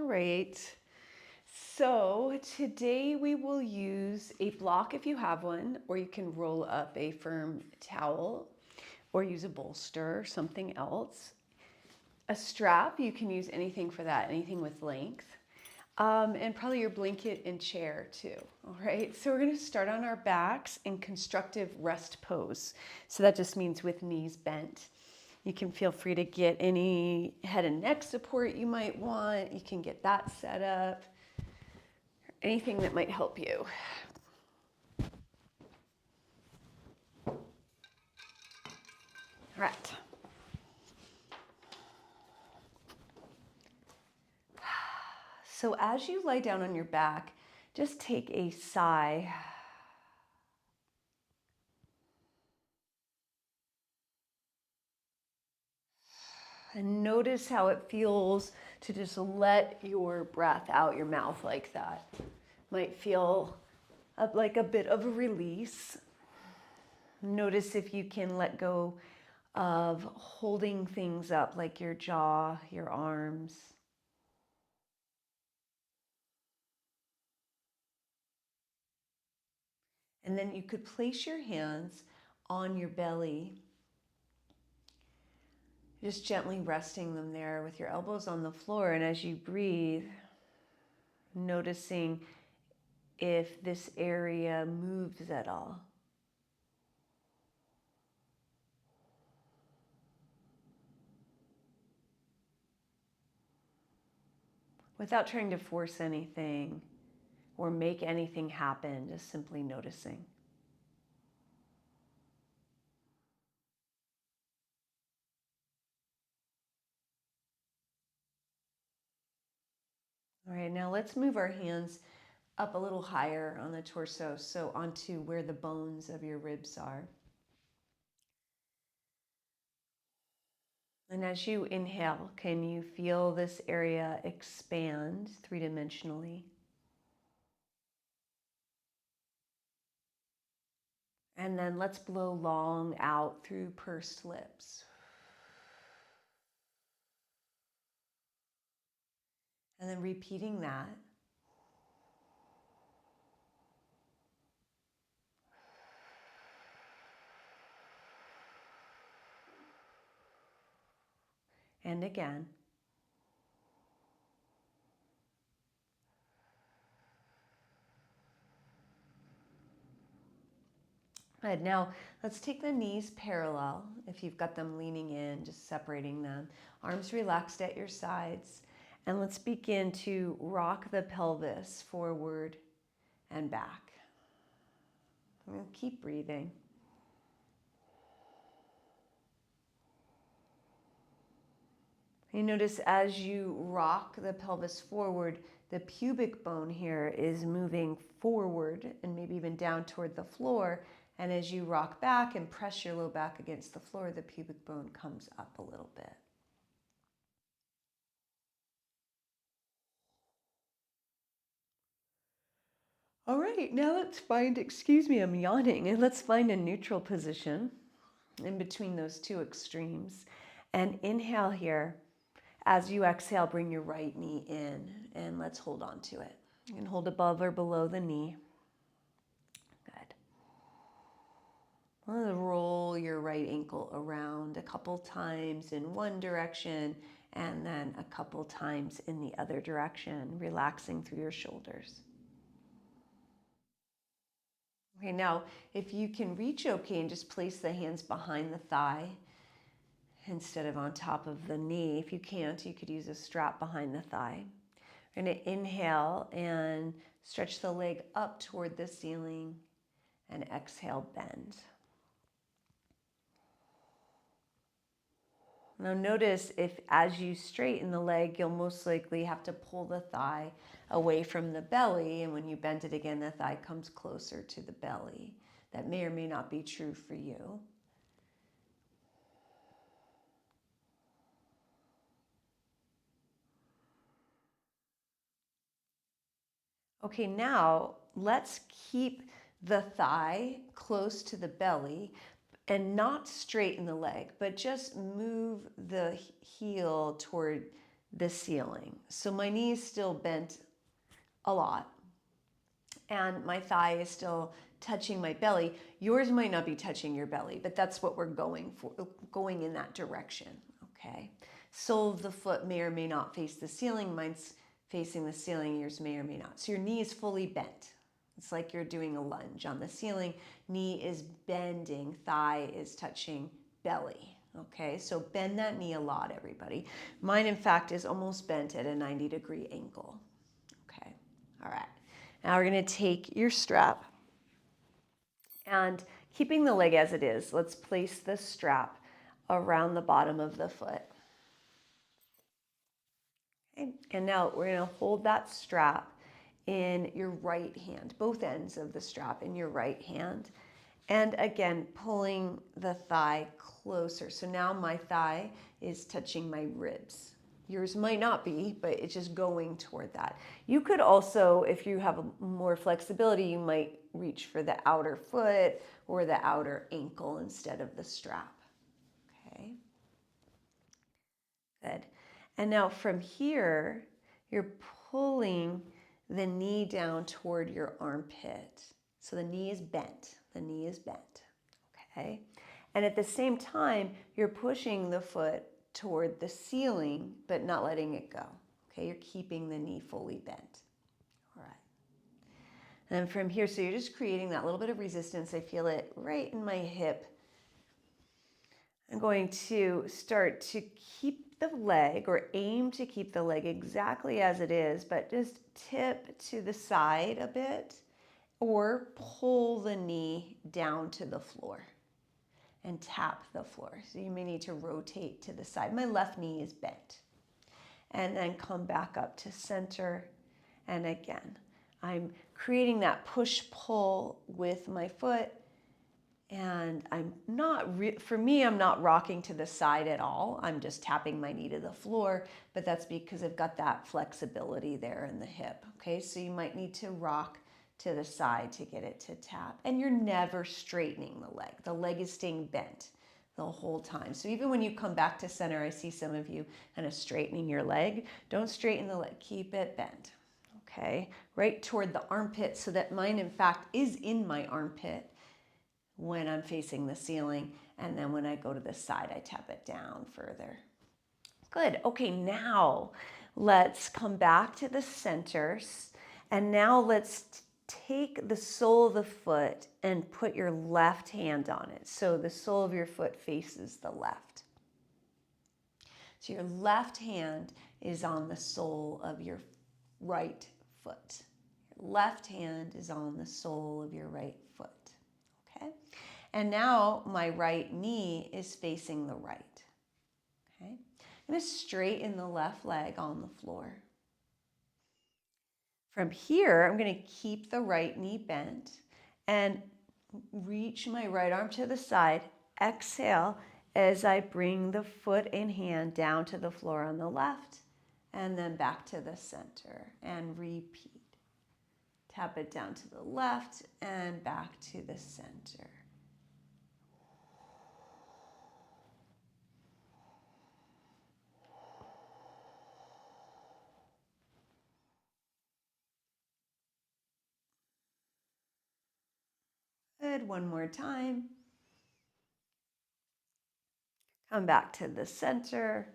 right. So today we will use a block if you have one, or you can roll up a firm towel or use a bolster or something else. A strap, you can use anything for that, anything with length. And probably your blanket and chair too. All right, so we're going to start on our backs in constructive rest pose. So that just means with knees bent. You can feel free to get any head and neck support you might want. You can get that set up. Anything that might help you. All right. So as you lie down on your back, just take a sigh. And notice how it feels to just let your breath out your mouth like that. Might feel like a bit of a release. Notice if you can let go of holding things up like your jaw, your arms. And then you could place your hands on your belly, just gently resting them there with your elbows on the floor. And as you breathe, noticing if this area moves at all. Without trying to force anything or make anything happen, just simply noticing. All right, now let's move our hands up a little higher on the torso, so onto where the bones of your ribs are. And as you inhale, can you feel this area expand three-dimensionally? And then let's blow long out through pursed lips. And then repeating that. And again. Good. Now let's take the knees parallel. If you've got them leaning in, just separating them. Arms relaxed at your sides. And let's begin to rock the pelvis forward and back. And keep breathing. You notice as you rock the pelvis forward, the pubic bone here is moving forward and maybe even down toward the floor. And as you rock back and press your low back against the floor, the pubic bone comes up a little bit. All right, now let's find, excuse me, I'm yawning, and let's find a neutral position in between those two extremes. And inhale here. As you exhale, bring your right knee in and let's hold on to it. You can hold above or below the knee. Good. Roll your right ankle around a couple times in one direction and then a couple times in the other direction, relaxing through your shoulders. Okay, now if you can reach okay and just place the hands behind the thigh instead of on top of the knee. If you can't, you could use a strap behind the thigh. We're going to inhale and stretch the leg up toward the ceiling and exhale, bend. Now notice if as you straighten the leg, you'll most likely have to pull the thigh away from the belly. And when you bend it again, the thigh comes closer to the belly. That may or may not be true for you. Okay, now let's keep the thigh close to the belly and not straighten the leg, but just move the heel toward the ceiling. So my knee is still bent a lot and my thigh is still touching my belly. Yours might not be touching your belly, but that's what we're going for, going in that direction, okay? Sole of the foot may or may not face the ceiling. Mine's facing the ceiling, yours may or may not. So your knee is fully bent. It's like you're doing a lunge on the ceiling. Knee is bending, thigh is touching belly. Okay, so bend that knee a lot, everybody. Mine, in fact, is almost bent at a 90-degree angle. Okay, all right. Now we're going to take your strap and keeping the leg as it is, let's place the strap around the bottom of the foot. Okay, and now we're going to hold that strap in your right hand, both ends of the strap in your right hand. And again, pulling the thigh closer. So now my thigh is touching my ribs. Yours might not be, but it's just going toward that. You could also, if you have more flexibility, you might reach for the outer foot or the outer ankle instead of the strap. Okay, good. And now from here, you're pulling the knee down toward your armpit. So the knee is bent. The knee is bent. Okay. And at the same time, you're pushing the foot toward the ceiling, but not letting it go. Okay. You're keeping the knee fully bent. All right. And then from here, so you're just creating that little bit of resistance. I feel it right in my hip. I'm going to start to keep the leg or aim to keep the leg exactly as it is, but just tip to the side a bit or pull the knee down to the floor and tap the floor. So you may need to rotate to the side. My left knee is bent. And then come back up to center. And again, I'm creating that push-pull with my foot. And I'm not, for me, I'm not rocking to the side at all. I'm just tapping my knee to the floor, but that's because I've got that flexibility there in the hip. Okay, so you might need to rock to the side to get it to tap. And you're never straightening the leg. The leg is staying bent the whole time. So even when you come back to center, I see some of you kind of straightening your leg. Don't straighten the leg, keep it bent. Okay, right toward the armpit so that mine, in fact, is in my armpit when I'm facing the ceiling, and then when I go to the side, I tap it down further. Good. Okay, now let's come back to the center, and now let's take the sole of the foot and put your left hand on it. So the sole of your foot faces the left. So your left hand is on the sole of your right foot. Your left hand is on the sole of your right foot. Okay? And now my right knee is facing the right. Okay? I'm going to straighten the left leg on the floor. From here, I'm going to keep the right knee bent and reach my right arm to the side. Exhale as I bring the foot and hand down to the floor on the left and then back to the center and repeat. Tap it down to the left and back to the center. Good. One more time. Come back to the center.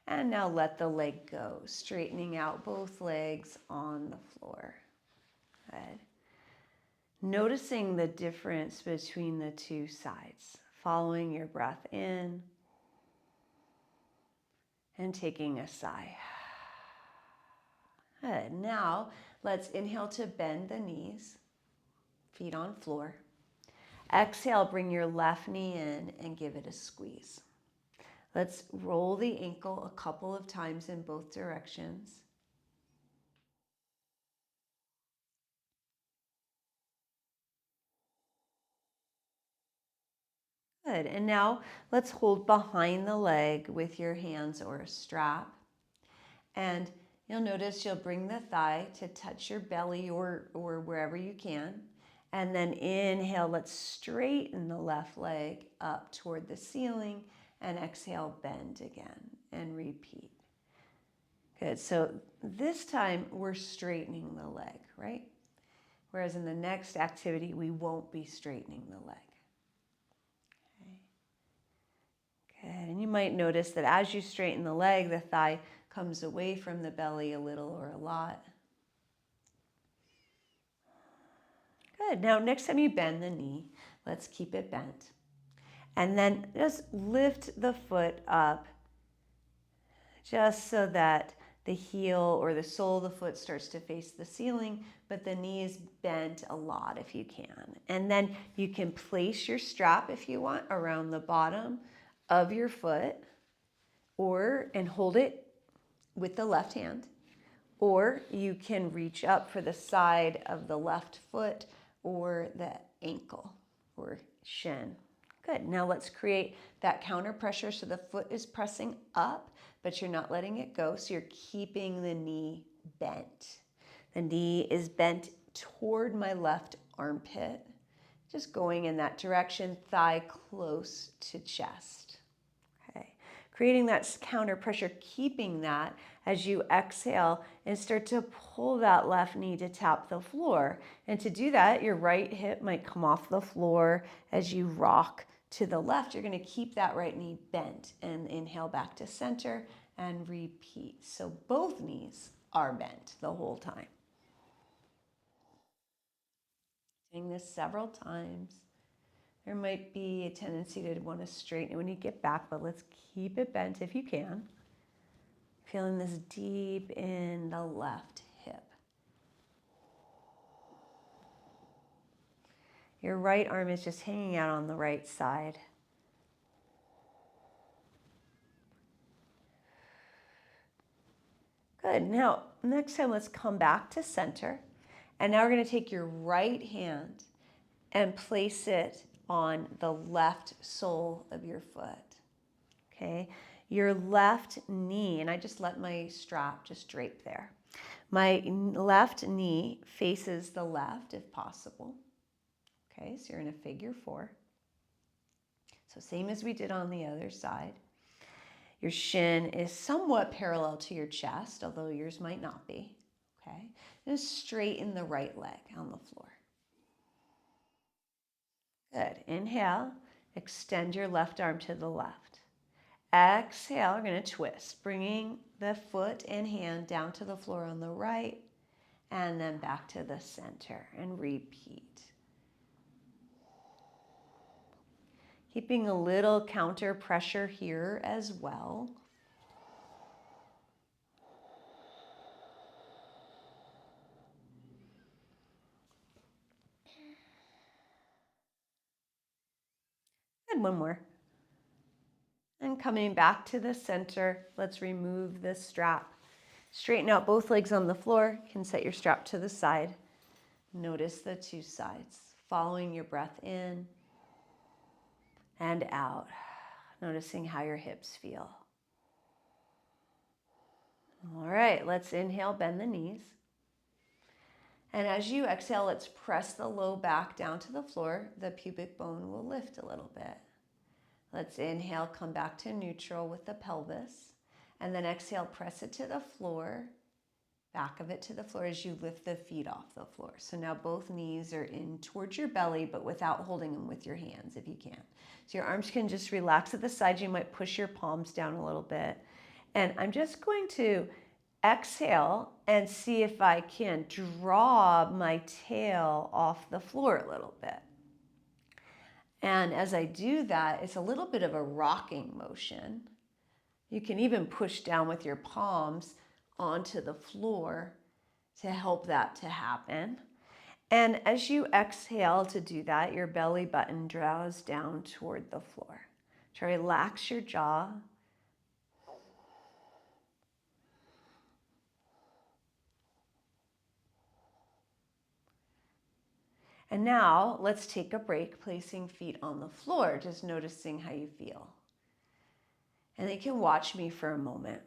And now let the leg go, straightening out both legs on the floor. Good. Noticing the difference between the two sides. Following your breath in and taking a sigh. Good. Now let's inhale to bend the knees, feet on floor. Exhale, bring your left knee in and give it a squeeze. Let's roll the ankle a couple of times in both directions. Good. And now let's hold behind the leg with your hands or a strap. And you'll notice you'll bring the thigh to touch your belly or wherever you can. And then inhale, let's straighten the left leg up toward the ceiling. And exhale, bend again and repeat. Good. So this time we're straightening the leg, right? Whereas in the next activity, we won't be straightening the leg. Okay. Good. And you might notice that as you straighten the leg, the thigh comes away from the belly a little or a lot. Good. Now, next time you bend the knee, let's keep it bent. And then just lift the foot up just so that the heel or the sole of the foot starts to face the ceiling, but the knee is bent a lot if you can. And then you can place your strap, if you want, around the bottom of your foot, and hold it with the left hand. Or you can reach up for the side of the left foot or the ankle or shin. Good. Now let's create that counter pressure so the foot is pressing up, but you're not letting it go. So you're keeping the knee bent. The knee is bent toward my left armpit, just going in that direction, thigh close to chest. Okay. Creating that counter pressure, keeping that as you exhale and start to pull that left knee to tap the floor. And to do that, your right hip might come off the floor as you rock to the left. You're going to keep that right knee bent and inhale back to center and repeat. So both knees are bent the whole time. Doing this several times. There might be a tendency to want to straighten it when you get back, but let's keep it bent if you can. Feeling this deep in the left hip. Your right arm is just hanging out on the right side. Good. Now, next time, let's come back to center. And now we're going to take your right hand and place it on the left sole of your foot. Okay. Your left knee, and I just let my strap just drape there. My left knee faces the left if possible. Okay, so you're in a figure 4. So same as we did on the other side. Your shin is somewhat parallel to your chest, although yours might not be. Okay, just straighten the right leg on the floor. Good. Inhale, extend your left arm to the left. Exhale, we're going to twist, bringing the foot and hand down to the floor on the right, and then back to the center, and repeat. Keeping a little counter pressure here as well. And one more. And coming back to the center, let's remove the strap. Straighten out both legs on the floor. You can set your strap to the side. Notice the two sides. Following your breath in and out. Noticing how your hips feel. All right, let's inhale, bend the knees. And as you exhale, let's press the low back down to the floor. The pubic bone will lift a little bit. Let's inhale, come back to neutral with the pelvis. And then exhale, press it to the floor, back of it to the floor as you lift the feet off the floor. So now both knees are in towards your belly, but without holding them with your hands if you can. So your arms can just relax at the sides. You might push your palms down a little bit. And I'm just going to exhale and see if I can draw my tail off the floor a little bit. And as I do that, it's a little bit of a rocking motion. You can even push down with your palms onto the floor to help that to happen. And as you exhale to do that, your belly button draws down toward the floor. Try to relax your jaw. And now let's take a break, placing feet on the floor, just noticing how you feel. And you can watch me for a moment.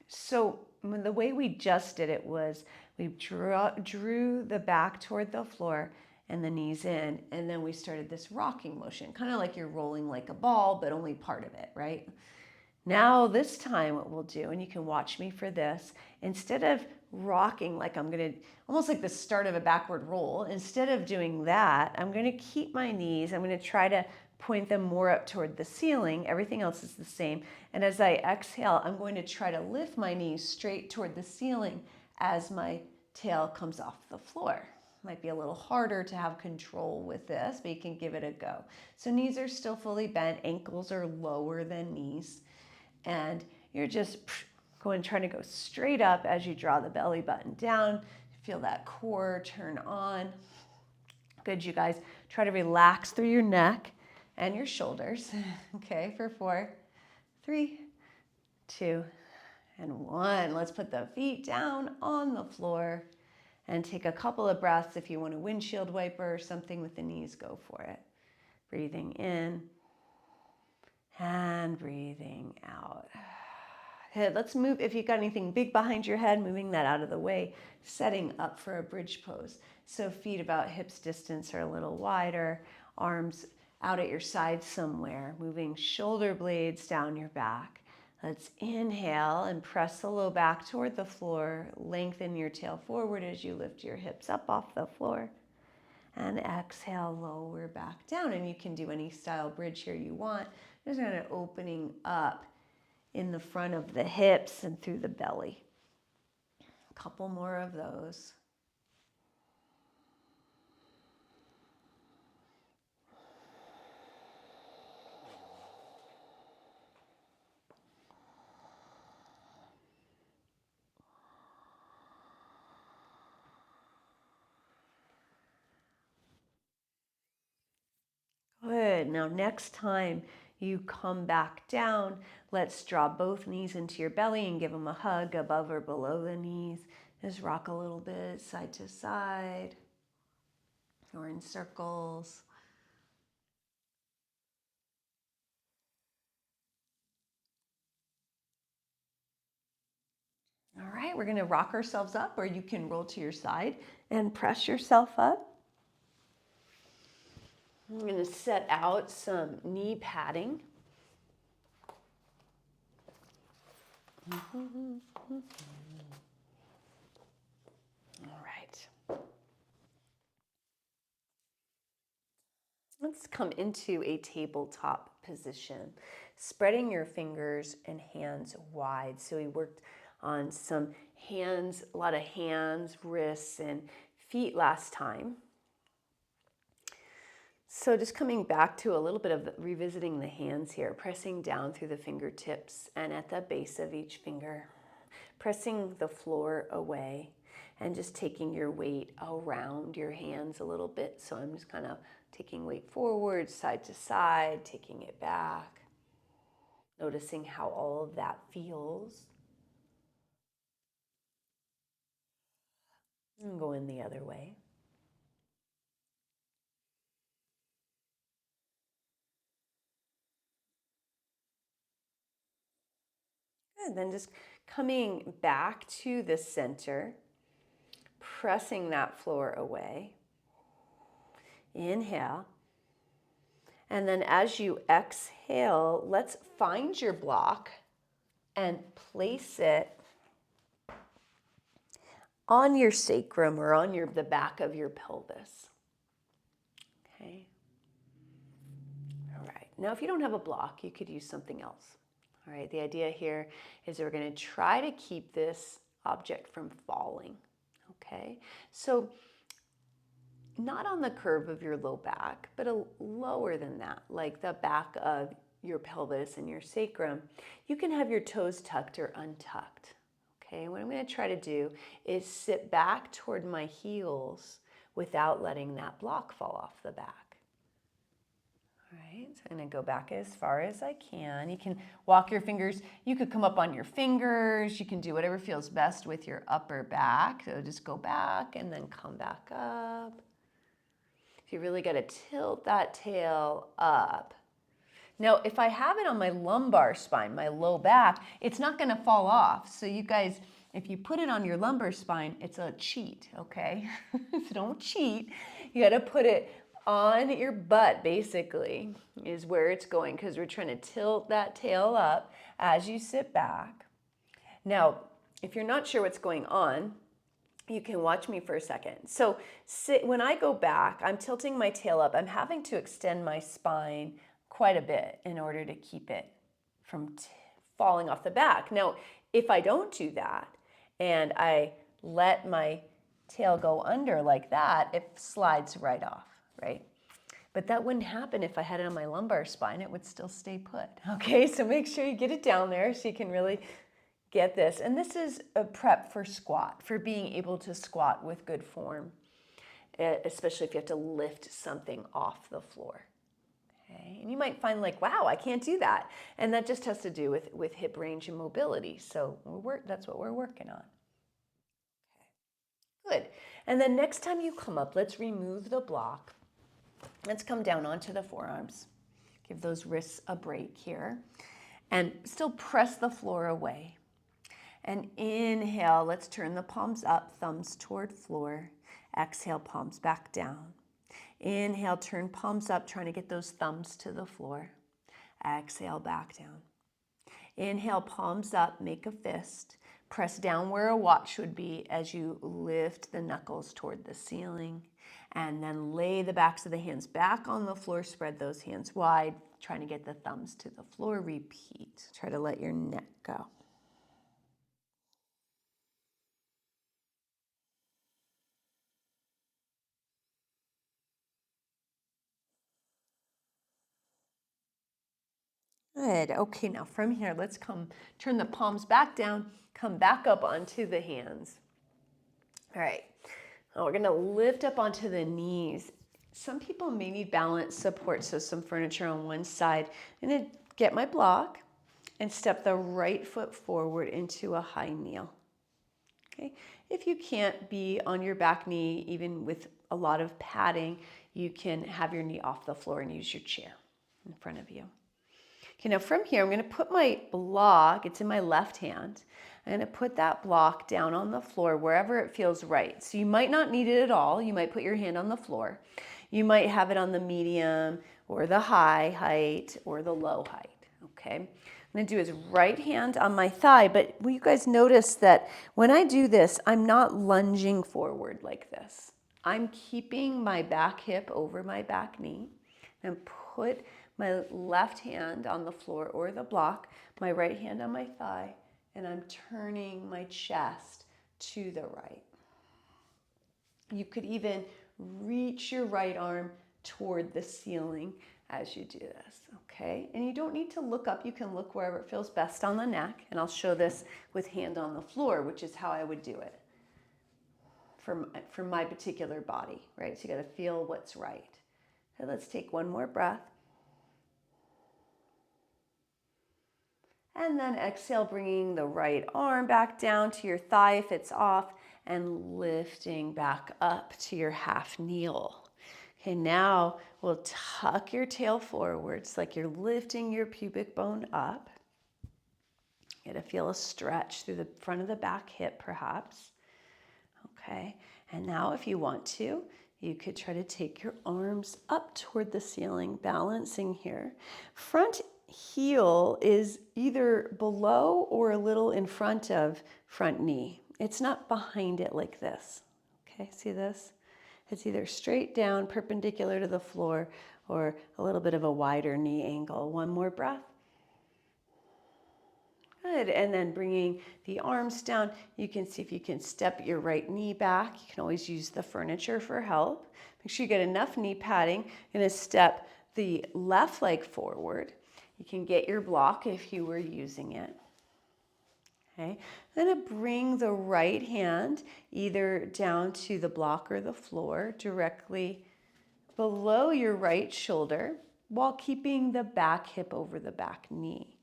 So the way we just did it was we drew the back toward the floor and the knees in, and then we started this rocking motion, kind of like you're rolling like a ball, but only part of it, right? Now this time what we'll do, and you can watch me for this, instead of rocking like I'm gonna, almost like the start of a backward roll, instead of doing that, I'm gonna keep my knees, I'm gonna try to point them more up toward the ceiling. Everything else is the same. And as I exhale, I'm going to try to lift my knees straight toward the ceiling as my tail comes off the floor. Might be a little harder to have control with this, but you can give it a go. So knees are still fully bent, ankles are lower than knees, and you're just trying to go straight up as you draw the belly button down. Feel that core turn on. Good, you guys. Try to relax through your neck and your shoulders. Okay, for 4, 3, 2, and 1. Let's put the feet down on the floor and take a couple of breaths. If you want a windshield wiper or something with the knees, go for it. Breathing in and breathing out. Good. Let's move, if you've got anything big behind your head, moving that out of the way, setting up for a bridge pose. So feet about hips distance or a little wider, arms out at your side somewhere, moving shoulder blades down your back. Let's inhale and press the low back toward the floor. Lengthen your tail forward as you lift your hips up off the floor. And exhale, lower back down. And you can do any style bridge here you want. Just kind of opening up in the front of the hips and through the belly. A couple more of those. Good. Now next time you come back down, let's draw both knees into your belly and give them a hug above or below the knees. Just rock a little bit side to side or in circles. All right, we're going to rock ourselves up, or you can roll to your side and press yourself up. I'm going to set out some knee padding. All right. Let's come into a tabletop position, spreading your fingers and hands wide. So we worked on some hands, a lot of hands, wrists, and feet last time. So just coming back to a little bit of revisiting the hands here, pressing down through the fingertips and at the base of each finger, pressing the floor away and just taking your weight around your hands a little bit. So I'm just kind of taking weight forward, side to side, taking it back, noticing how all of that feels. And going the other way. Good, then just coming back to the center, pressing that floor away. Inhale. And then as you exhale, let's find your block and place it on your sacrum or on the back of your pelvis. Okay. All right. Now, if you don't have a block, you could use something else. All right. The idea here is we're going to try to keep this object from falling. Okay. So not on the curve of your low back, but lower than that, like the back of your pelvis and your sacrum. You can have your toes tucked or untucked. Okay, what I'm going to try to do is sit back toward my heels without letting that block fall off the back. All right, so I'm going to go back as far as I can. You can walk your fingers. You could come up on your fingers. You can do whatever feels best with your upper back. So just go back and then come back up. You really got to tilt that tail up. Now, if I have it on my lumbar spine, my low back, it's not going to fall off. So you guys, if you put it on your lumbar spine, it's a cheat, okay? So don't cheat. You got to put it on your butt, basically, is where it's going, because we're trying to tilt that tail up as you sit back. Now, if you're not sure what's going on, you can watch me for a second. So when I go back, I'm tilting my tail up. I'm having to extend my spine quite a bit in order to keep it from falling off the back. Now, if I don't do that and I let my tail go under like that, it slides right off, right? But that wouldn't happen if I had it on my lumbar spine. It would still stay put. Okay, so make sure you get it down there so you can really get this. And this is a prep for squat, for being able to squat with good form, especially if you have to lift something off the floor. Okay, and you might find like, wow, I can't do that. And that just has to do with hip range and mobility. So that's what we're working on. Okay. Good. And then next time you come up, let's remove the block. Let's come down onto the forearms. Give those wrists a break here. And still press the floor away. And inhale, let's turn the palms up, thumbs toward floor. Exhale, palms back down. Inhale, turn palms up, trying to get those thumbs to the floor. Exhale, back down. Inhale, palms up, make a fist. Press down where a watch would be as you lift the knuckles toward the ceiling. And then lay the backs of the hands back on the floor, spread those hands wide, trying to get the thumbs to the floor. Repeat. Try to let your neck go. Good. Okay, now from here, let's turn the palms back down, come back up onto the hands. All right, now we're gonna lift up onto the knees. Some people may need balance support, so some furniture on one side. I'm gonna get my block and step the right foot forward into a high kneel. Okay, if you can't be on your back knee, even with a lot of padding, you can have your knee off the floor and use your chair in front of you. Okay, now from here, I'm going to put my block, it's in my left hand. I'm going to put that block down on the floor wherever it feels right. So you might not need it at all. You might put your hand on the floor. You might have it on the medium or the high height or the low height. Okay, I'm going to do his right hand on my thigh, but will you guys notice that when I do this, I'm not lunging forward like this. I'm keeping my back hip over my back knee and put my left hand on the floor or the block, my right hand on my thigh, and I'm turning my chest to the right. You could even reach your right arm toward the ceiling as you do this, okay? And you don't need to look up. You can look wherever it feels best on the neck, and I'll show this with hand on the floor, which is how I would do it for my particular body, right? So you gotta feel what's right. So let's take one more breath. And then exhale, bringing the right arm back down to your thigh if it's off, and lifting back up to your half kneel. Okay, now we'll tuck your tail forwards like you're lifting your pubic bone up. Get to feel a stretch through the front of the back hip perhaps. Okay, and now if you want to, you could try to take your arms up toward the ceiling, balancing here. Front heel is either below or a little in front of front knee. It's not behind it like this. Okay, see this? It's either straight down, perpendicular to the floor, or a little bit of a wider knee angle. One more breath. Good, and then bringing the arms down, you can see if you can step your right knee back. You can always use the furniture for help. Make sure you get enough knee padding. You're gonna step the left leg forward. You can get your block if you were using it. Okay, I'm gonna bring the right hand either down to the block or the floor, directly below your right shoulder, while keeping the back hip over the back knee.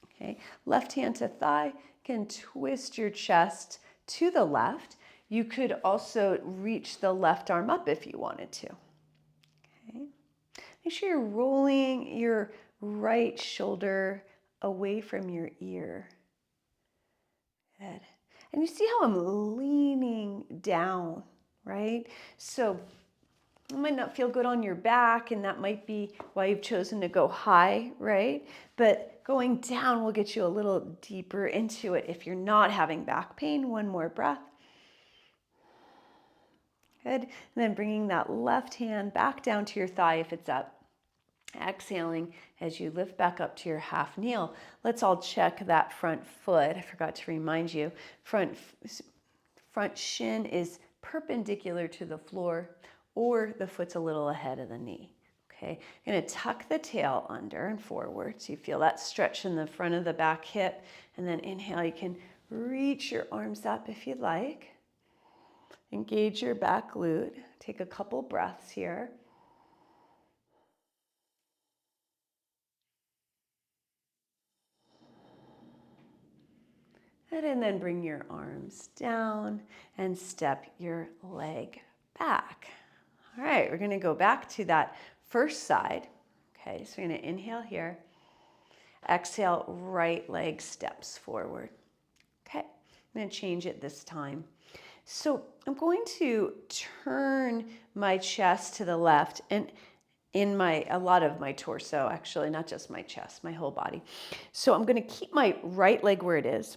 Okay, left hand to thigh, can twist your chest to the left. You could also reach the left arm up if you wanted to. Okay, make sure you're rolling your right shoulder away from your ear. Good. And you see how I'm leaning down, right? So It might not feel good on your back, and that might be why you've chosen to go high, right? But going down will get you a little deeper into it if you're not having back pain. One more breath. Good. And then bringing that left hand back down to your thigh if it's up. Exhaling as you lift back up to your half kneel. Let's all check that front foot. I forgot to remind you. Front shin is perpendicular to the floor, or the foot's a little ahead of the knee. Okay, you're going to tuck the tail under and forward so you feel that stretch in the front of the back hip. And then inhale, you can reach your arms up if you'd like. Engage your back glute. Take a couple breaths here. And then bring your arms down and step your leg back. All right, we're going to go back to that first side. Okay, so we're going to inhale here. Exhale, right leg steps forward. Okay, I'm going to change it this time. So I'm going to turn my chest to the left and in a lot of my torso, actually, not just my chest, my whole body. So I'm going to keep my right leg where it is,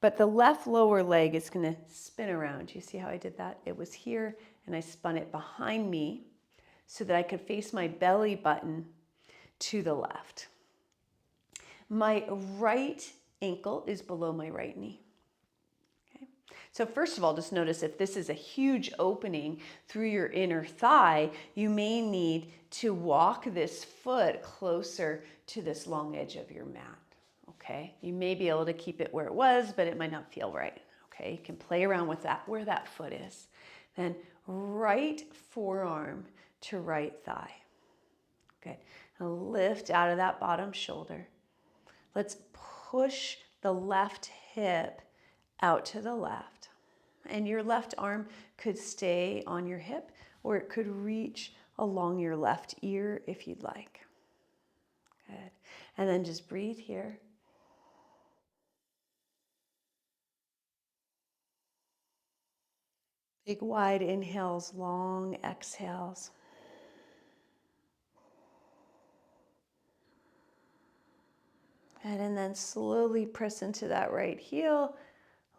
but the left lower leg is going to spin around. You see how I did that? It was here, and I spun it behind me so that I could face my belly button to the left. My right ankle is below my right knee. So first of all, just notice if this is a huge opening through your inner thigh, you may need to walk this foot closer to this long edge of your mat, okay? You may be able to keep it where it was, but it might not feel right, okay? You can play around with that, where that foot is. Then right forearm to right thigh. Good. Now lift out of that bottom shoulder. Let's push the left hip out to the left. And your left arm could stay on your hip, or it could reach along your left ear if you'd like. Good. And then just breathe here. Big wide inhales, long exhales. Good. And then slowly press into that right heel.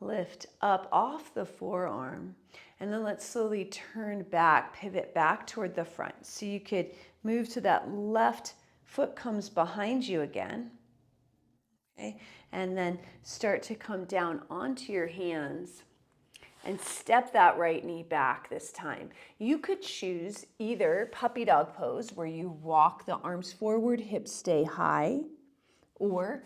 Lift up off the forearm. And then let's slowly turn back, pivot back toward the front. So you could move to that left foot comes behind you again. Okay? And then start to come down onto your hands and step that right knee back this time. You could choose either puppy dog pose, where you walk the arms forward, hips stay high, or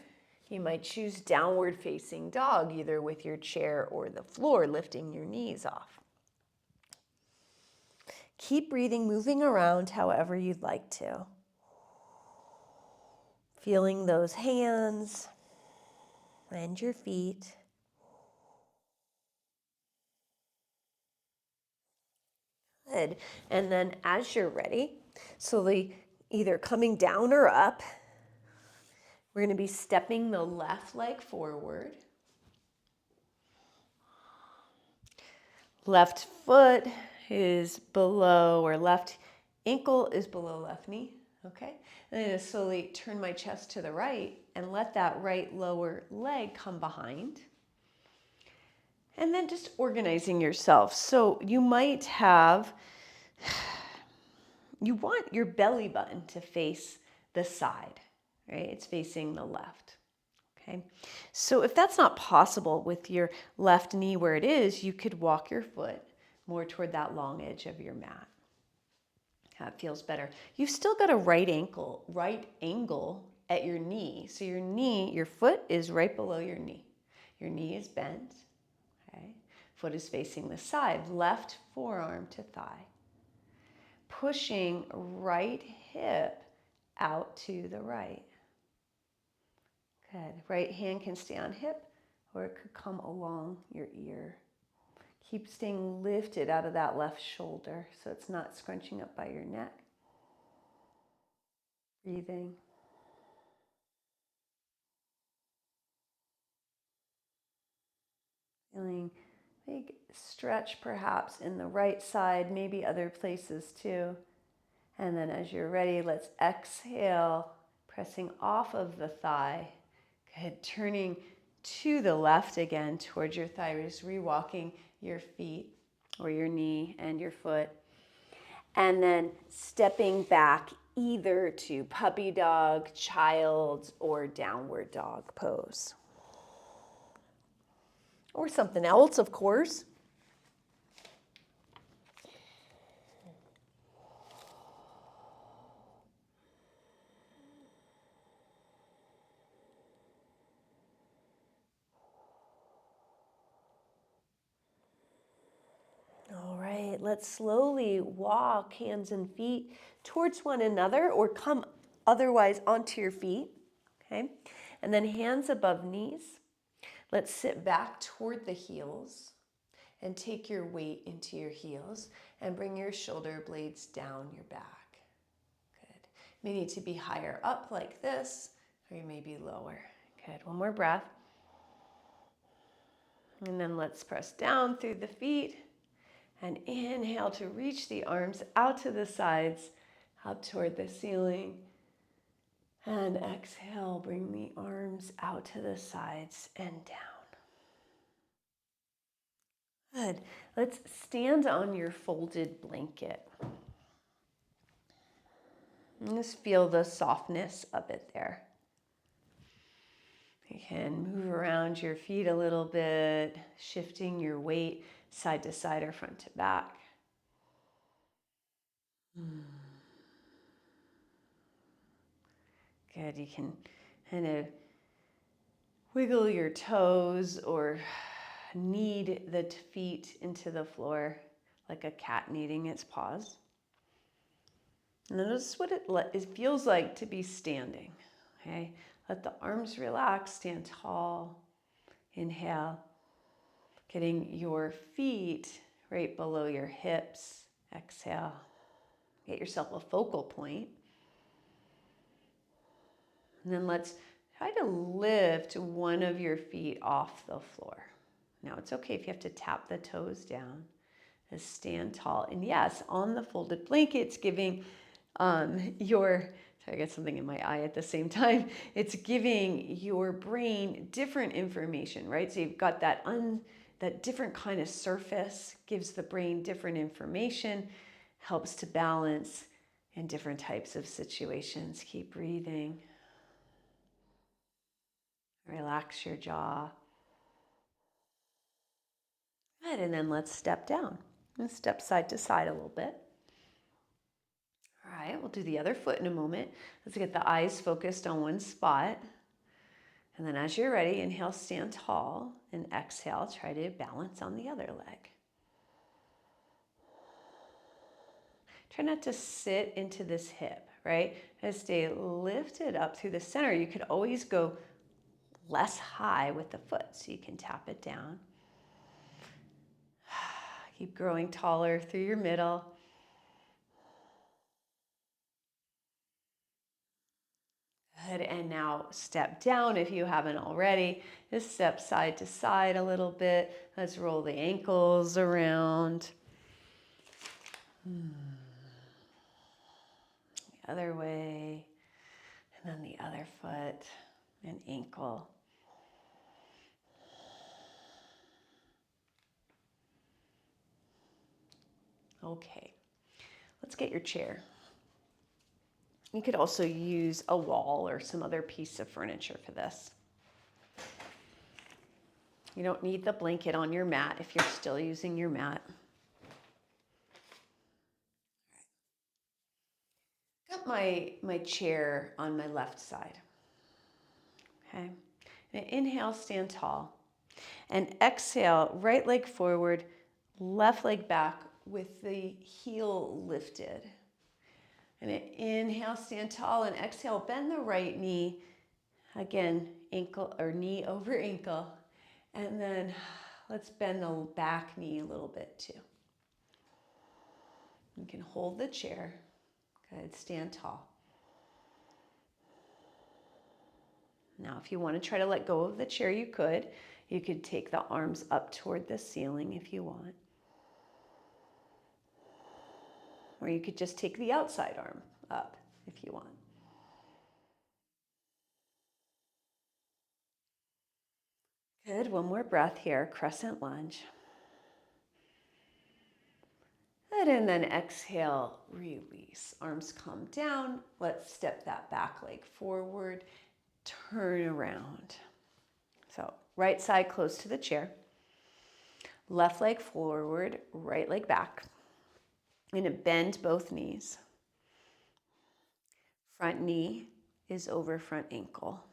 you might choose downward facing dog, either with your chair or the floor, lifting your knees off. Keep breathing, moving around however you'd like to. Feeling those hands and your feet. Good. And then as you're ready, slowly either coming down or up, we're going to be stepping the left leg forward. Left foot is below, or left ankle is below left knee. Okay. And then just slowly turn my chest to the right and let that right lower leg come behind. And then just organizing yourself. So you might have, you want your belly button to face the side, right? It's facing the left. Okay. So if that's not possible with your left knee where it is, you could walk your foot more toward that long edge of your mat. That feels better. You've still got a right angle at your knee. So your foot is right below your knee. Your knee is bent. Okay. Foot is facing the side, left forearm to thigh. Pushing right hip out to the right. Good. Right hand can stay on hip, or it could come along your ear. Keep staying lifted out of that left shoulder so it's not scrunching up by your neck. Breathing. Feeling Big stretch perhaps in the right side, maybe other places too. And then as you're ready, let's exhale, pressing off of the thigh. Good, turning to the left again towards your thigh, just rewalking your feet or your knee and your foot. And then stepping back either to puppy dog, child, or downward dog pose. Or something else, of course. All right, let's slowly walk hands and feet towards one another or come otherwise onto your feet, okay? And then hands above knees. Let's sit back toward the heels and take your weight into your heels and bring your shoulder blades down your back. Good. You may need to be higher up like this, or you may be lower. Good, one more breath. And then let's press down through the feet. And inhale to reach the arms out to the sides, up toward the ceiling. And exhale, bring the arms out to the sides and down. Good. Let's stand on your folded blanket. And just feel the softness of it there. You can move around your feet a little bit, shifting your weight side to side or front to back. Good, you can kind of wiggle your toes or knead the feet into the floor like a cat kneading its paws. And notice what it feels like to be standing, okay? Let the arms relax, stand tall. Inhale, getting your feet right below your hips. Exhale, get yourself a focal point. And then let's try to lift one of your feet off the floor. Now it's okay if you have to tap the toes down. Just stand tall. And yes, on the folded blankets, giving sorry, I got something in my eye at the same time. It's giving your brain different information, right? So you've got that different kind of surface, gives the brain different information, helps to balance in different types of situations. Keep breathing. Relax your jaw. Good, and then let's step down. Let's step side to side a little bit. All right, we'll do the other foot in a moment. Let's get the eyes focused on one spot. And then as you're ready, inhale, stand tall, and exhale, try to balance on the other leg. Try not to sit into this hip, right? Just stay lifted up through the center. You could always go less high with the foot, so you can tap it down. Keep growing taller through your middle. Good, and now step down if you haven't already. Just step side to side a little bit. Let's roll the ankles around. The other way, and then the other foot and ankle. Okay, let's get your chair. You could also use a wall or some other piece of furniture for this. You don't need the blanket on your mat if you're still using your mat. Got my chair on my left side. Okay. And inhale, stand tall. And exhale, right leg forward, left leg back with the heel lifted. And inhale, stand tall, and exhale, bend the right knee. Again, ankle or knee over ankle. And then let's bend the back knee a little bit too. You can hold the chair. Good, stand tall. Now, if you want to try to let go of the chair, you could. You could take the arms up toward the ceiling if you want. Or you could just take the outside arm up if you want. Good. One more breath here. Crescent lunge. Good. And then exhale, release. Arms come down. Let's step that back leg forward. Turn around. So right side close to the chair. Left leg forward, right leg back. I'm going to bend both knees. Front knee is over front ankle.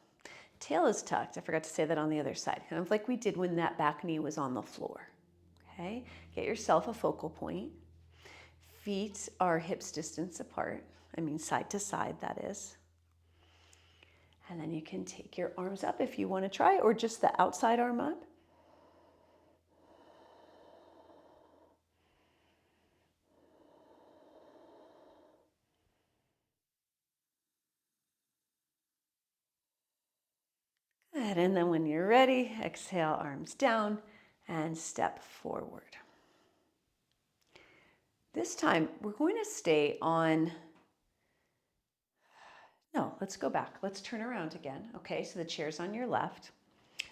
Tail is tucked. I forgot to say that on the other side. Kind of like we did when that back knee was on the floor. Okay, get yourself a focal point. Feet are hips distance apart. I mean side to side, that is. And then you can take your arms up if you want to try, or just the outside arm up. Good, and then when you're ready, exhale, arms down, and step forward. This time, we're going to stay on, no, let's go back. Let's turn around again. Okay, so the chair's on your left.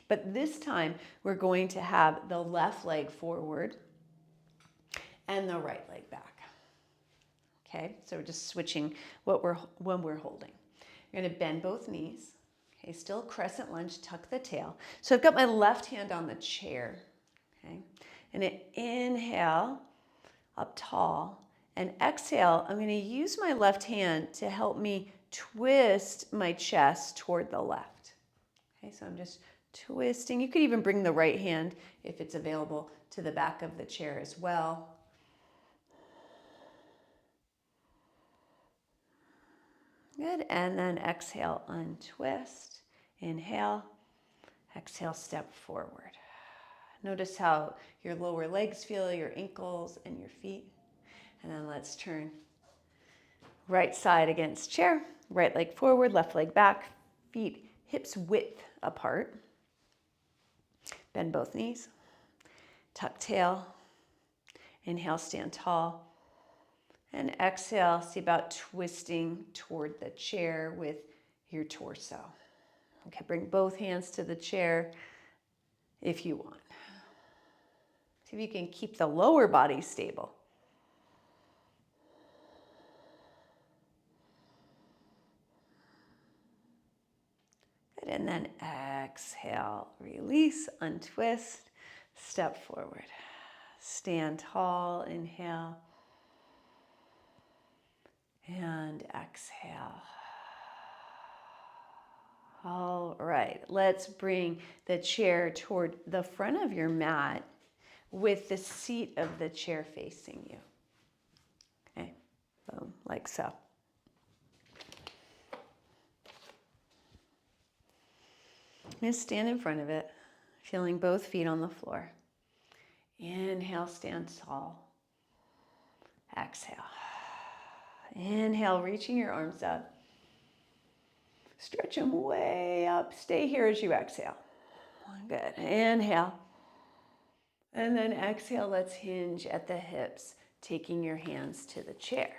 But this time, we're going to have the left leg forward and the right leg back. Okay, so we're just switching when we're holding. You're going to bend both knees. Okay, still crescent lunge, tuck the tail. So I've got my left hand on the chair. Okay, and inhale up tall, and exhale, I'm going to use my left hand to help me twist my chest toward the left. Okay, so I'm just twisting. You could even bring the right hand, if it's available, to the back of the chair as well. Good, and then exhale, untwist. Inhale, exhale, step forward. Notice how your lower legs feel, your ankles and your feet. And then let's turn right side against chair, right leg forward, left leg back, feet hips width apart. Bend both knees, tuck tail, inhale, stand tall, and exhale, see about twisting toward the chair with your torso. Okay, bring both hands to the chair if you want. See if you can keep the lower body stable. Good, and then exhale, release, untwist, step forward. Stand tall, inhale, and exhale. All right, let's bring the chair toward the front of your mat with the seat of the chair facing you. Okay, boom, like so. And stand in front of it, feeling both feet on the floor. Inhale, stand tall. Exhale. Inhale, reaching your arms up. Stretch them way up. Stay here as you exhale. Good. Inhale. And then exhale, let's hinge at the hips, taking your hands to the chair.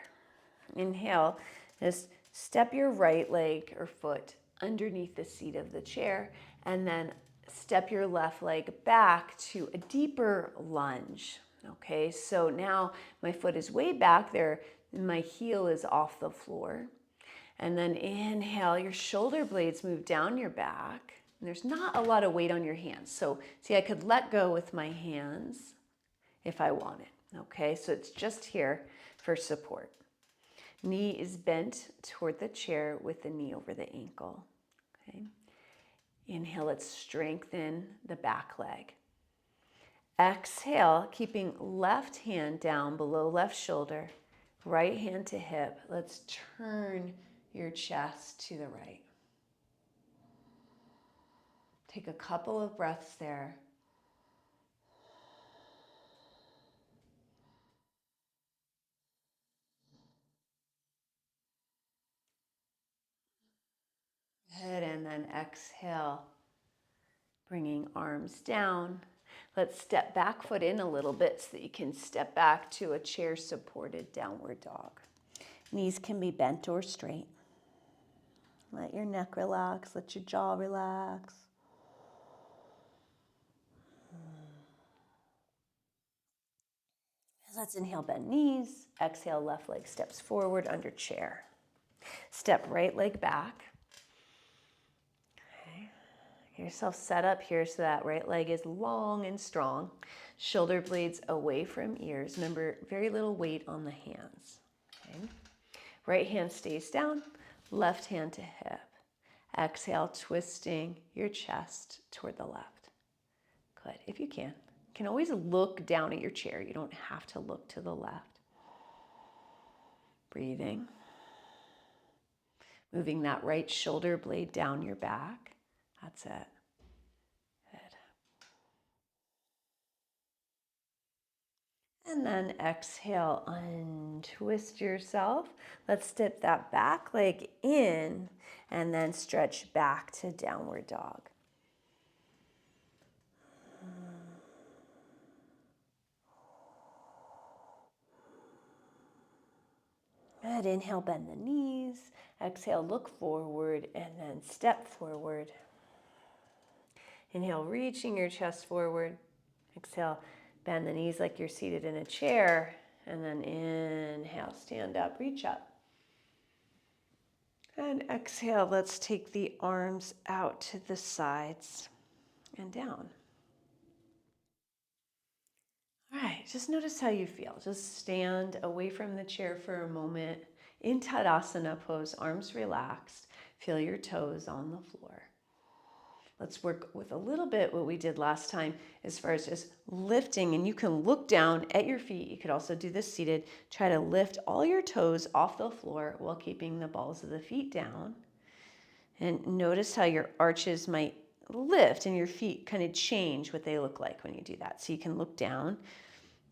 Inhale, just step your right leg or foot underneath the seat of the chair, and then step your left leg back to a deeper lunge. Okay, so now my foot is way back there, my heel is off the floor. And then inhale, your shoulder blades move down your back. And there's not a lot of weight on your hands. So see, I could let go with my hands if I wanted. Okay, so it's just here for support. Knee is bent toward the chair with the knee over the ankle. Okay. Inhale, let's strengthen the back leg. Exhale, keeping left hand down below left shoulder, right hand to hip. Let's turn your chest to the right. Take a couple of breaths there. Good, and then exhale. Bringing arms down. Let's step back foot in a little bit so that you can step back to a chair supported downward dog. Knees can be bent or straight. Let your neck relax, let your jaw relax. Let's inhale, bend knees. Exhale, left leg steps forward under chair. Step right leg back. Okay. Get yourself set up here so that right leg is long and strong. Shoulder blades away from ears. Remember, very little weight on the hands. Okay. Right hand stays down, left hand to hip. Exhale, twisting your chest toward the left. Good, if you can. You can always look down at your chair. You don't have to look to the left. Breathing. Moving that right shoulder blade down your back. That's it. Good. And then exhale, untwist yourself. Let's step that back leg in and then stretch back to downward dog. Good. Inhale, bend the knees. Exhale, look forward and then step forward. Inhale, reaching your chest forward. Exhale, bend the knees like you're seated in a chair. And then inhale, stand up, reach up. And exhale, let's take the arms out to the sides and down. All right, just notice how you feel. Just stand away from the chair for a moment in Tadasana pose, arms relaxed. Feel your toes on the floor. Let's work with a little bit what we did last time as far as just lifting, and you can look down at your feet. You could also do this seated. Try to lift all your toes off the floor while keeping the balls of the feet down. And notice how your arches might lift and your feet kind of change what they look like when you do that. So you can look down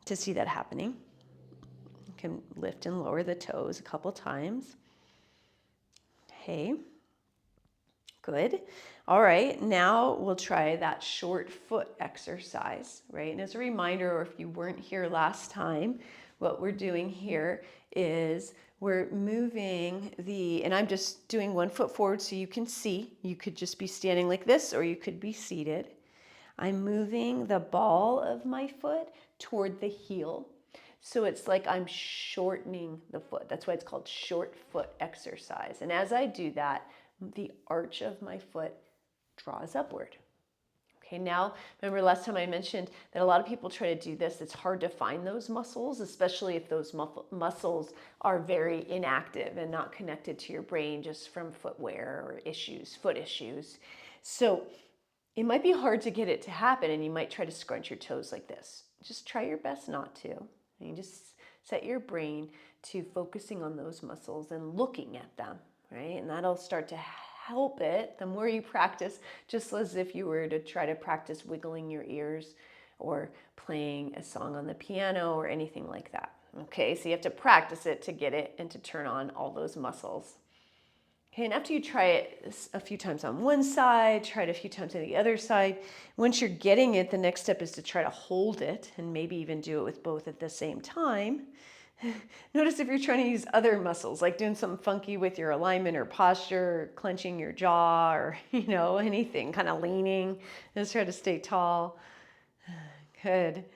to see that happening. You can lift and lower the toes a couple times. Okay. Good. All right, now we'll try that short foot exercise, right? And as a reminder, or if you weren't here last time, what we're doing here is we're moving and I'm just doing one foot forward so you can see. You could just be standing like this, or you could be seated. I'm moving the ball of my foot toward the heel. So it's like I'm shortening the foot. That's why it's called short foot exercise. And as I do that, the arch of my foot draws upward. Okay, now remember last time I mentioned that a lot of people try to do this. It's hard to find those muscles, especially if those muscles are very inactive and not connected to your brain just from footwear or issues, foot issues. So it might be hard to get it to happen, and you might try to scrunch your toes like this. Just try your best not to. And you just set your brain to focusing on those muscles and looking at them, right? And that'll start to help it the more you practice, just as if you were to try to practice wiggling your ears or playing a song on the piano or anything like that. Okay, so you have to practice it to get it and to turn on all those muscles. Okay, and after you try it a few times on one side, try it a few times on the other side, once you're getting it, the next step is to try to hold it and maybe even do it with both at the same time. Notice if you're trying to use other muscles, like doing something funky with your alignment or posture, or clenching your jaw, or anything, kind of leaning. Just try to stay tall. Good.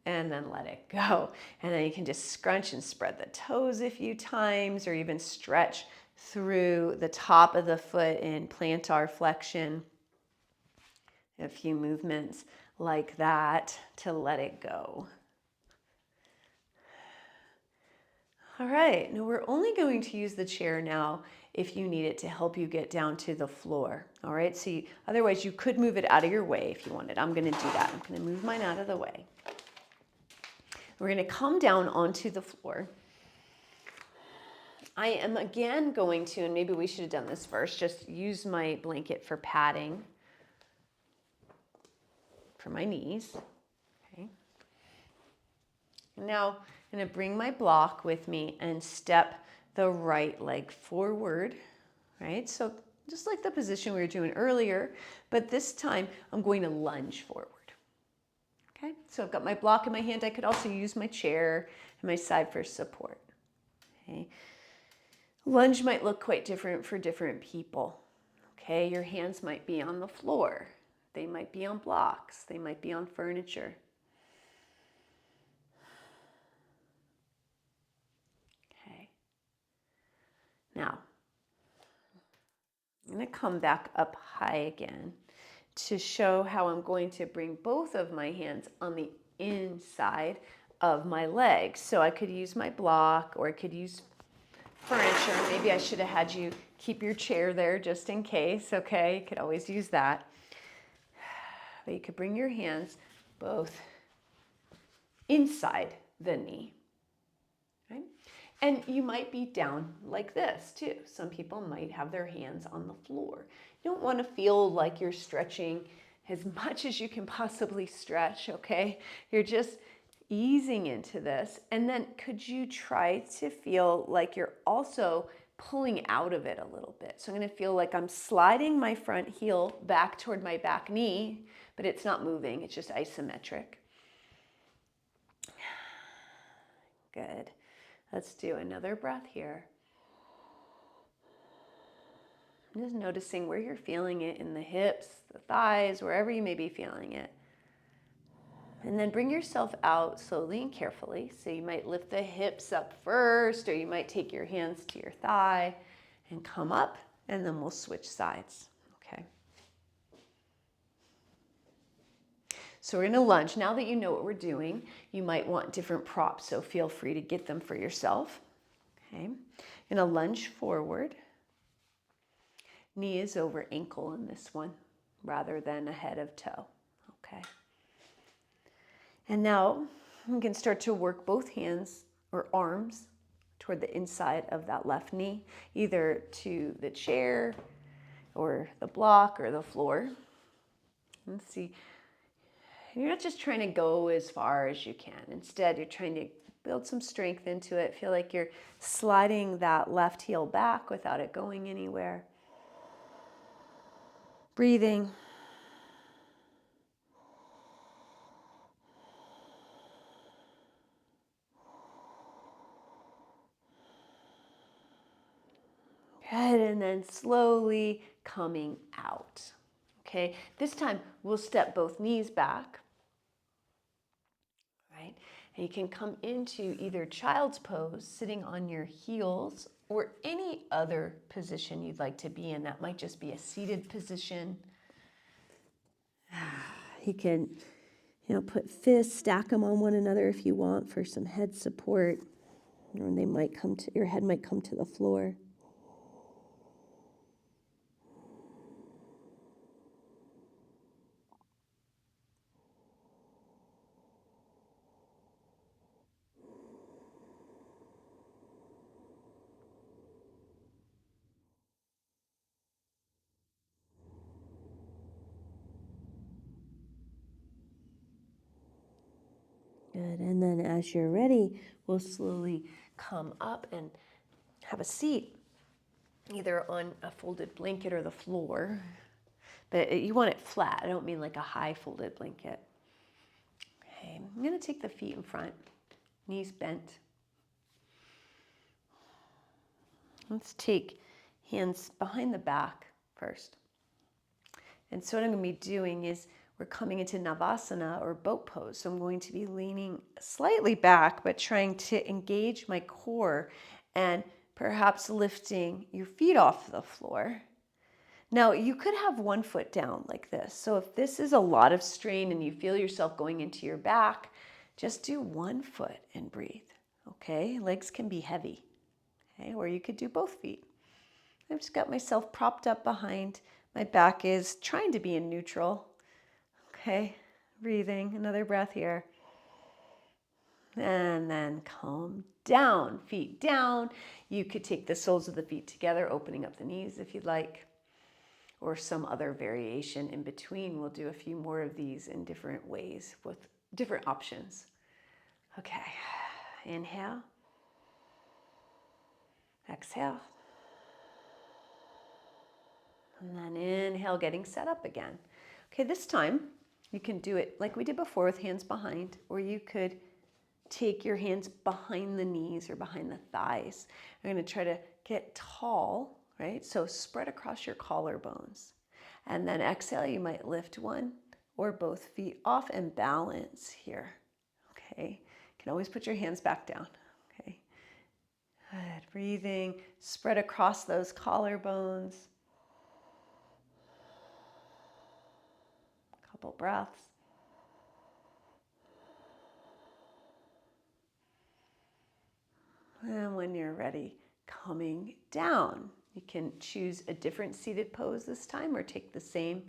And then let it go. And then you can just scrunch and spread the toes a few times, or even stretch through the top of the foot in plantar flexion. A few movements like that to let it go. All right, now we're only going to use the chair now if you need it to help you get down to the floor. All right, so otherwise you could move it out of your way if you wanted. I'm gonna do that. I'm gonna move mine out of the way. We're gonna come down onto the floor. I am again going to, and maybe we should have done this first, just use my blanket for padding for my knees. Okay. Now I'm going to bring my block with me and step the right leg forward, right? So just like the position we were doing earlier, but this time I'm going to lunge forward. Okay, so I've got my block in my hand. I could also use my chair and my side for support. Okay, lunge might look quite different for different people. Okay, your hands might be on the floor. They might be on blocks. They might be on furniture. Okay, now I'm going to come back up high again to show how I'm going to bring both of my hands on the inside of my legs. So I could use my block, or I could use furniture. Maybe I should have had you keep your chair there just in case, okay? You could always use that. But you could bring your hands both inside the knee, right? And you might be down like this too. Some people might have their hands on the floor. You don't want to feel like you're stretching as much as you can possibly stretch, okay? You're just easing into this. And then could you try to feel like you're also pulling out of it a little bit? So I'm going to feel like I'm sliding my front heel back toward my back knee, but it's not moving. It's just isometric. Good. Let's do another breath here. Just noticing where you're feeling it in the hips, the thighs, wherever you may be feeling it. And then bring yourself out slowly and carefully. So you might lift the hips up first, or you might take your hands to your thigh and come up, and then we'll switch sides. Okay. So we're going to lunge. Now that you know what we're doing, you might want different props, so feel free to get them for yourself. Okay. I'm going to lunge forward. Knee is over ankle in this one rather than ahead of toe. Okay. And now you can start to work both hands or arms toward the inside of that left knee, either to the chair or the block or the floor. Let's see. You're not just trying to go as far as you can. Instead, you're trying to build some strength into it. Feel like you're sliding that left heel back without it going anywhere. Breathing. Good, and then slowly coming out. Okay, this time we'll step both knees back, right? And you can come into either child's pose, sitting on your heels, or any other position you'd like to be in. That might just be a seated position. You can, put fists, stack them on one another if you want for some head support, or they might your head might come to the floor. Good, and then as you're ready, we'll slowly come up and have a seat, either on a folded blanket or the floor. But you want it flat. I don't mean like a high folded blanket. Okay, I'm going to take the feet in front, knees bent. Let's take hands behind the back first. And so what I'm going to be doing is we're coming into Navasana or boat pose. So I'm going to be leaning slightly back, but trying to engage my core and perhaps lifting your feet off the floor. Now, you could have one foot down like this. So if this is a lot of strain and you feel yourself going into your back, just do one foot and breathe, okay? Legs can be heavy, okay? Or you could do both feet. I've just got myself propped up behind. My back is trying to be in neutral, okay? Breathing, another breath here. And then calm down, feet down. You could take the soles of the feet together, opening up the knees if you'd like, or some other variation in between. We'll do a few more of these in different ways with different options. Okay, inhale, exhale. And then inhale, getting set up again. Okay, this time you can do it like we did before with hands behind, or you could take your hands behind the knees or behind the thighs. I'm going to try to get tall, right? So spread across your collarbones. And then exhale, you might lift one or both feet off and balance here. Okay, you can always put your hands back down. Okay, good. Breathing, spread across those collarbones. Couple breaths. And when you're ready, coming down. You can choose a different seated pose this time or take the same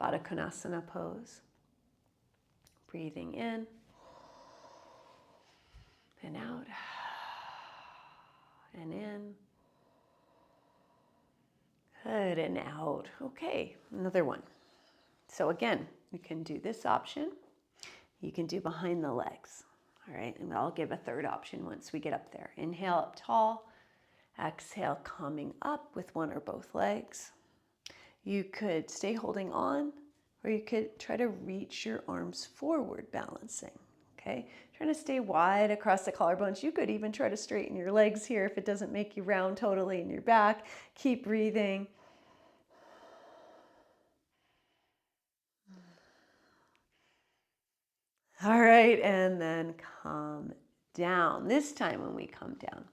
Baddha Konasana pose. Breathing in and out and in. Good, and out. Okay, another one. So again, you can do this option. You can do behind the legs. All right, and I'll give a third option once we get up there. Inhale up tall. Exhale, coming up with one or both legs. You could stay holding on, or you could try to reach your arms forward, balancing. Okay, trying to stay wide across the collarbones. You could even try to straighten your legs here if it doesn't make you round totally in your back. Keep breathing. All right, and then come down. This time when we come down,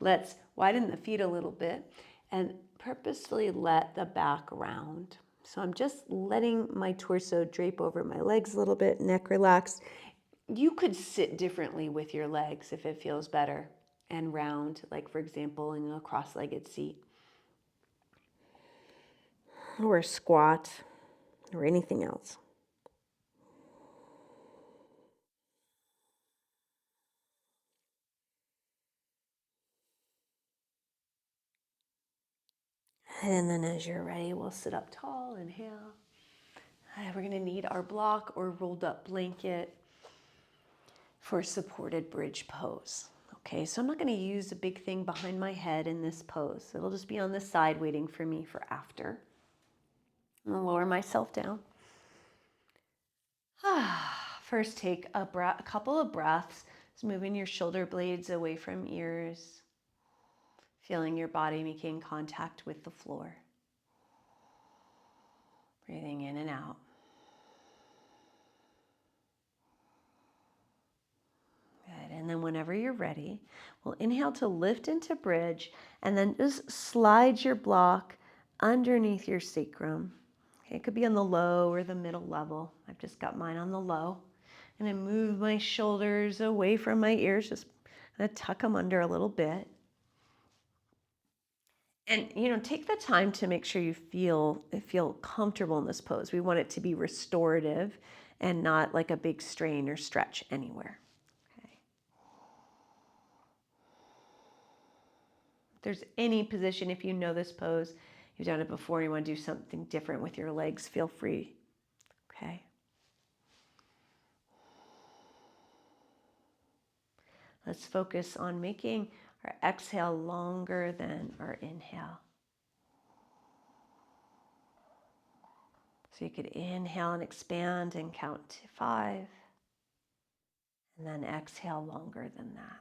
let's widen the feet a little bit and purposefully let the back round. So I'm just letting my torso drape over my legs a little bit, neck relaxed. You could sit differently with your legs if it feels better and round, like for example, in a cross-legged seat. Or a squat or anything else. And then as you're ready, we'll sit up tall, inhale. We're going to need our block or rolled up blanket for supported bridge pose. Okay, so I'm not going to use a big thing behind my head in this pose. It'll just be on the side waiting for me for after. I'm going to lower myself down. First, take a couple of breaths, just moving your shoulder blades away from ears, feeling your body making contact with the floor. Breathing in and out. Good. And then whenever you're ready, we'll inhale to lift into bridge and then just slide your block underneath your sacrum. Okay, it could be on the low or the middle level. I've just got mine on the low. And then move my shoulders away from my ears, just kind of tuck them under a little bit. And, take the time to make sure you feel comfortable in this pose. We want it to be restorative and not like a big strain or stretch anywhere. Okay. If there's any position, if you know this pose, you've done it before, you want to do something different with your legs, feel free. Okay. Let's focus on making our exhale longer than our inhale. So you could inhale and expand and count to 5, and then exhale longer than that.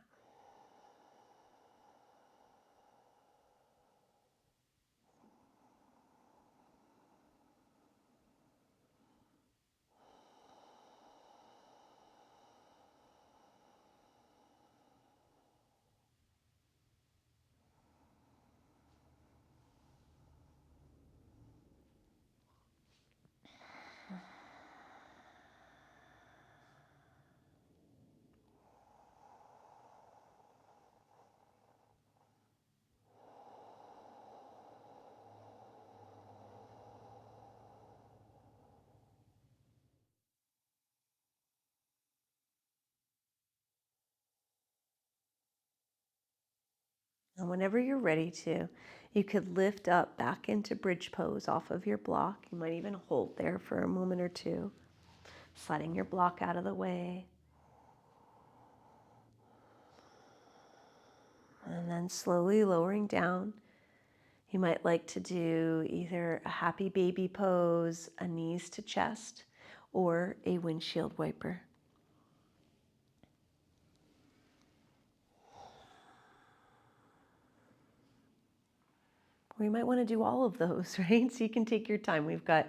And whenever you're ready to, you could lift up back into bridge pose off of your block. You might even hold there for a moment or two, sliding your block out of the way. And then slowly lowering down. You might like to do either a happy baby pose, a knees to chest, or a windshield wiper. Or you might want to do all of those, right? So you can take your time. We've got,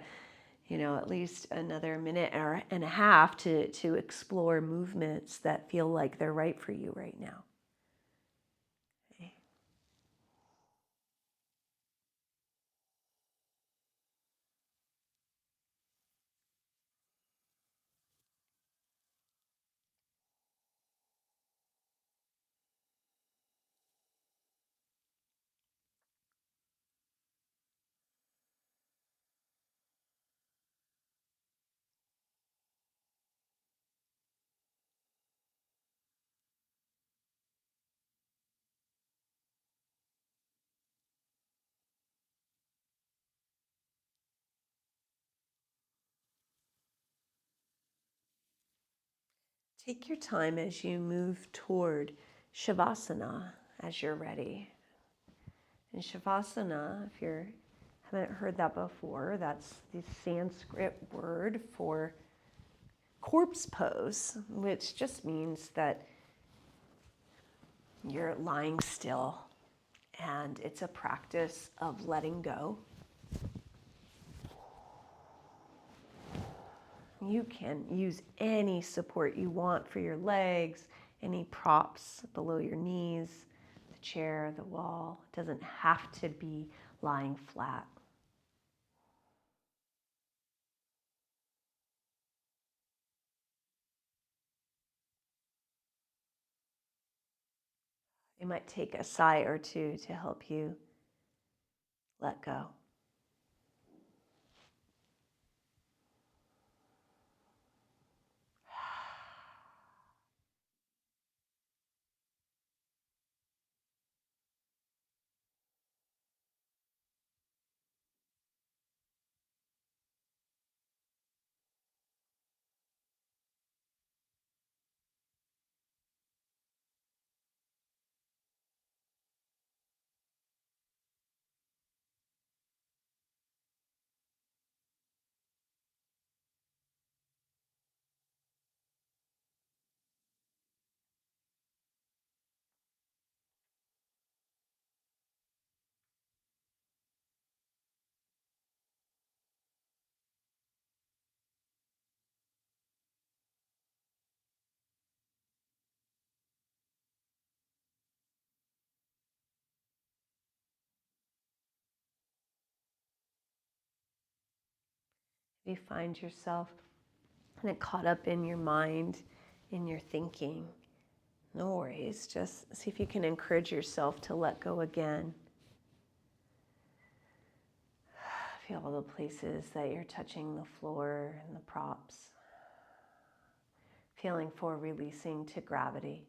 at least another minute and a half to explore movements that feel like they're right for you right now. Okay. Take your time as you move toward Shavasana as you're ready. And Shavasana, if you haven't heard that before, that's the Sanskrit word for corpse pose, which just means that you're lying still, and it's a practice of letting go. You can use any support you want for your legs, any props below your knees, the chair, the wall. It doesn't have to be lying flat. It might take a sigh or two to help you let go. If you find yourself kind of caught up in your mind, in your thinking, no worries. Just see if you can encourage yourself to let go again. Feel all the places that you're touching the floor and the props. Feeling for releasing to gravity.